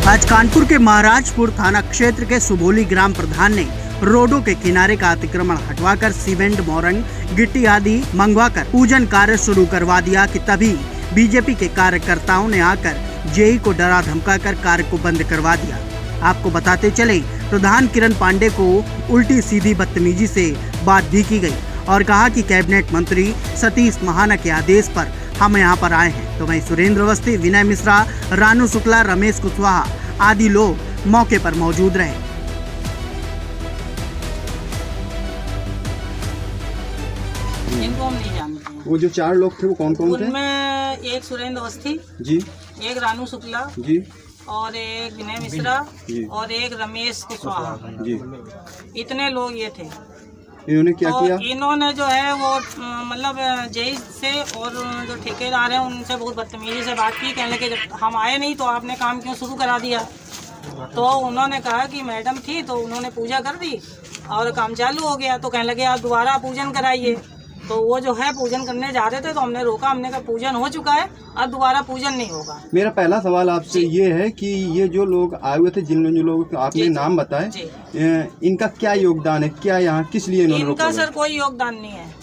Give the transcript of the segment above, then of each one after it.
आज कानपुर के महाराजपुर थाना क्षेत्र के सुभोली ग्राम प्रधान ने रोडों के किनारे का अतिक्रमण हटवाकर सीमेंट, मोरंग, गिट्टी आदि मंगवाकर पूजन कार्य शुरू करवा दिया कि तभी बीजेपी के कार्यकर्ताओं ने आकर जेई को डरा धमकाकर कार्य को बंद करवा दिया। आपको बताते चले, प्रधान किरण पांडे को उल्टी सीधी बदतमीजी से बात भी की गई और कहा कि कैबिनेट मंत्री सतीश महाना के आदेश पर हम यहाँ पर आए हैं। तो वहीं सुरेंद्र अवस्थी, विनय मिश्रा, रानू शुक्ला, रमेश कुशवाहा आदि लोग मौके पर मौजूद रहे। इनको हम नहीं जानते हैं। वो जो 4 लोग थे वो कौन कौन थे? उनमें एक सुरेंद्र अवस्थी जी, एक रानू शुक्ला जी, और एक विनय मिश्रा जी, और एक रमेश कुशवाहा, जी। इतने लोग ये थे। इन्होंने क्या किया? इन्होंने जो है वो मतलब जेई से और जो ठेकेदार हैं उनसे बहुत बदतमीजी से बात की। कहने लगे जब हम आए नहीं तो आपने काम क्यों शुरू करा दिया। तो उन्होंने कहा कि मैडम थी तो उन्होंने पूजा कर दी और काम चालू हो गया। तो कहने लगे आप दोबारा पूजन कराइए। तो वो जो है पूजन करने जा रहे थे तो हमने रोका। हमने कहा पूजन हो चुका है, अब दोबारा पूजन नहीं होगा। मेरा पहला सवाल आपसे ये है कि ये जो लोग आए हुए थे, जिन लोगों के आपने नाम बताए, इनका क्या योगदान है? क्या यहाँ किस लिए इन्होंने इनका रोका? सर कोई योगदान नहीं है।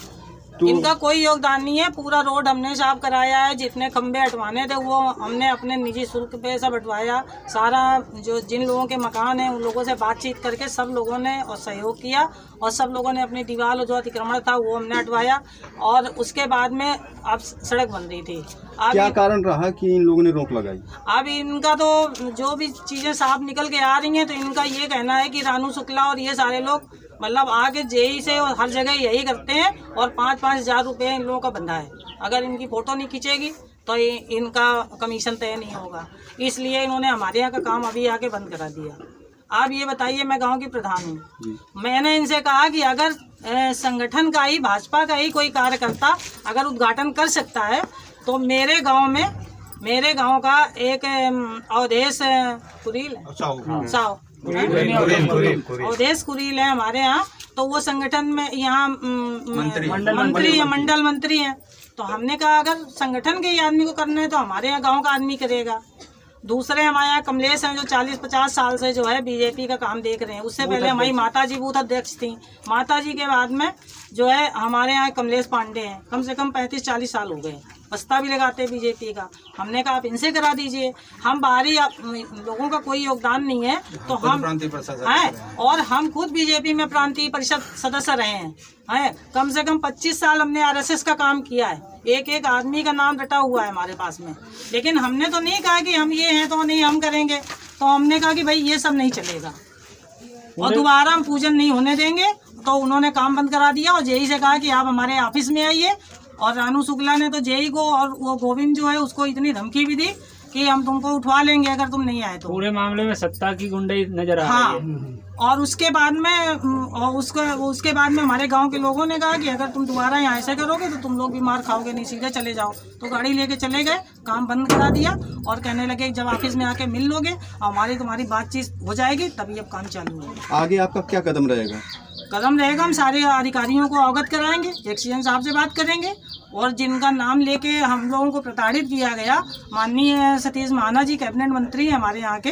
तो इनका कोई योगदान नहीं है। पूरा रोड हमने साफ कराया है। जितने खंबे हटवाने थे वो हमने अपने निजी शुल्क पे सब हटवाया। सारा जो जिन लोगों के मकान हैं उन लोगों से बातचीत करके सब लोगों ने और सहयोग किया और सब लोगों ने अपनी दीवार जो अतिक्रमण था वो हमने हटवाया। और उसके बाद में अब सड़क बन रही थी। क्या कारण रहा कि इन लोगों ने रोक लगाई? अब इनका तो जो भी चीजें साफ निकल के आ रही हैं तो इनका ये कहना है कि रानू शुक्ला और ये सारे लोग मतलब आगे जेई से और हर जगह यही करते हैं और 5-5 हज़ार रुपये इन लोगों का बंधा है। अगर इनकी फोटो नहीं खींचेगी तो इनका कमीशन तय नहीं होगा। इसलिए इन्होंने हमारे यहाँ का काम अभी आके बंद करा दिया। आप ये बताइए, मैं गांव की प्रधान हूँ। मैंने इनसे कहा कि अगर संगठन का ही, भाजपा का ही कोई कार्यकर्ता अगर उद्घाटन कर सकता है तो मेरे गांव का एक अवधेश कुरील साव अवधेश कुरील है हमारे यहाँ। तो वो संगठन में यहाँ मंडल मंत्री हैं। तो हमने कहा अगर संगठन के ही आदमी को करना है तो हमारे यहाँ गांव का आदमी करेगा। दूसरे हमारे यहाँ कमलेश हैं जो 40-50 साल से जो है बीजेपी का काम देख रहे हैं। उससे पहले हमारी माता जी बूथ अध्यक्ष थी। माता जी के बाद में जो है हमारे यहाँ कमलेश पांडे हैं। कम से कम 35-40 साल हो गए, बस्ता भी लगाते हैं बीजेपी का। हमने कहा आप इनसे करा दीजिए। हम बाहरी लोगों का कोई योगदान नहीं है तो हम हैं और हम खुद बीजेपी में प्रांतीय परिषद सदस्य रहे हैं। कम से कम 25 साल हमने आरएसएस का काम किया है। एक आदमी का नाम रटा हुआ है हमारे पास में। लेकिन हमने तो नहीं कहा कि हम ये हैं तो नहीं हम करेंगे। तो हमने कहा कि भाई ये सब नहीं चलेगा और दोबारा हम पूजन नहीं होने देंगे। तो उन्होंने काम बंद करा दिया और जेई से कहा कि आप हमारे ऑफिस में आइए। और रानू शुक्ला ने तो जेई को और वो गोविंद जो है उसको इतनी धमकी भी दी कि हम तुमको उठवा लेंगे अगर तुम नहीं आए तो। पूरे मामले में सत्ता की गुंडाई नजर आ रही है। और उसके बाद में हमारे गांव के लोगों ने कहा कि अगर तुम दोबारा यहाँ ऐसे करोगे तो तुम लोग भी मार खाओगे, नहीं सीधे चले जाओ। तो गाड़ी लेके चले गए, काम बंद करा दिया और कहने लगे जब ऑफिस में आके मिल लोगे हमारी तुम्हारी बातचीत हो जाएगी तभी अब काम चालू होगा। आगे आपका क्या कदम रहेगा? हम सारे अधिकारियों को अवगत कराएंगे, एक्सीएन साहब से बात करेंगे और जिनका नाम लेके हम लोगों को प्रताड़ित किया गया, माननीय सतीश महाना जी कैबिनेट मंत्री हैं हमारे यहाँ के,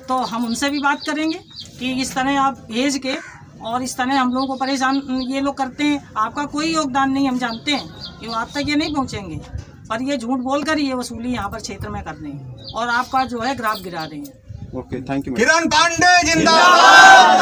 तो हम उनसे भी बात करेंगे कि इस तरह आप भेज के और इस तरह हम लोगों को परेशान ये लोग करते हैं। आपका कोई योगदान नहीं, हम जानते हैं कि आप तक ये नहीं पहुँचेंगे, पर ये झूठ बोलकर ये वसूली यहाँ पर क्षेत्र में कर रहे हैं और आपका जो है ग्राफ गिरा रहे हैं। Okay, thank you. Kiran Pandey जिंदाबाद।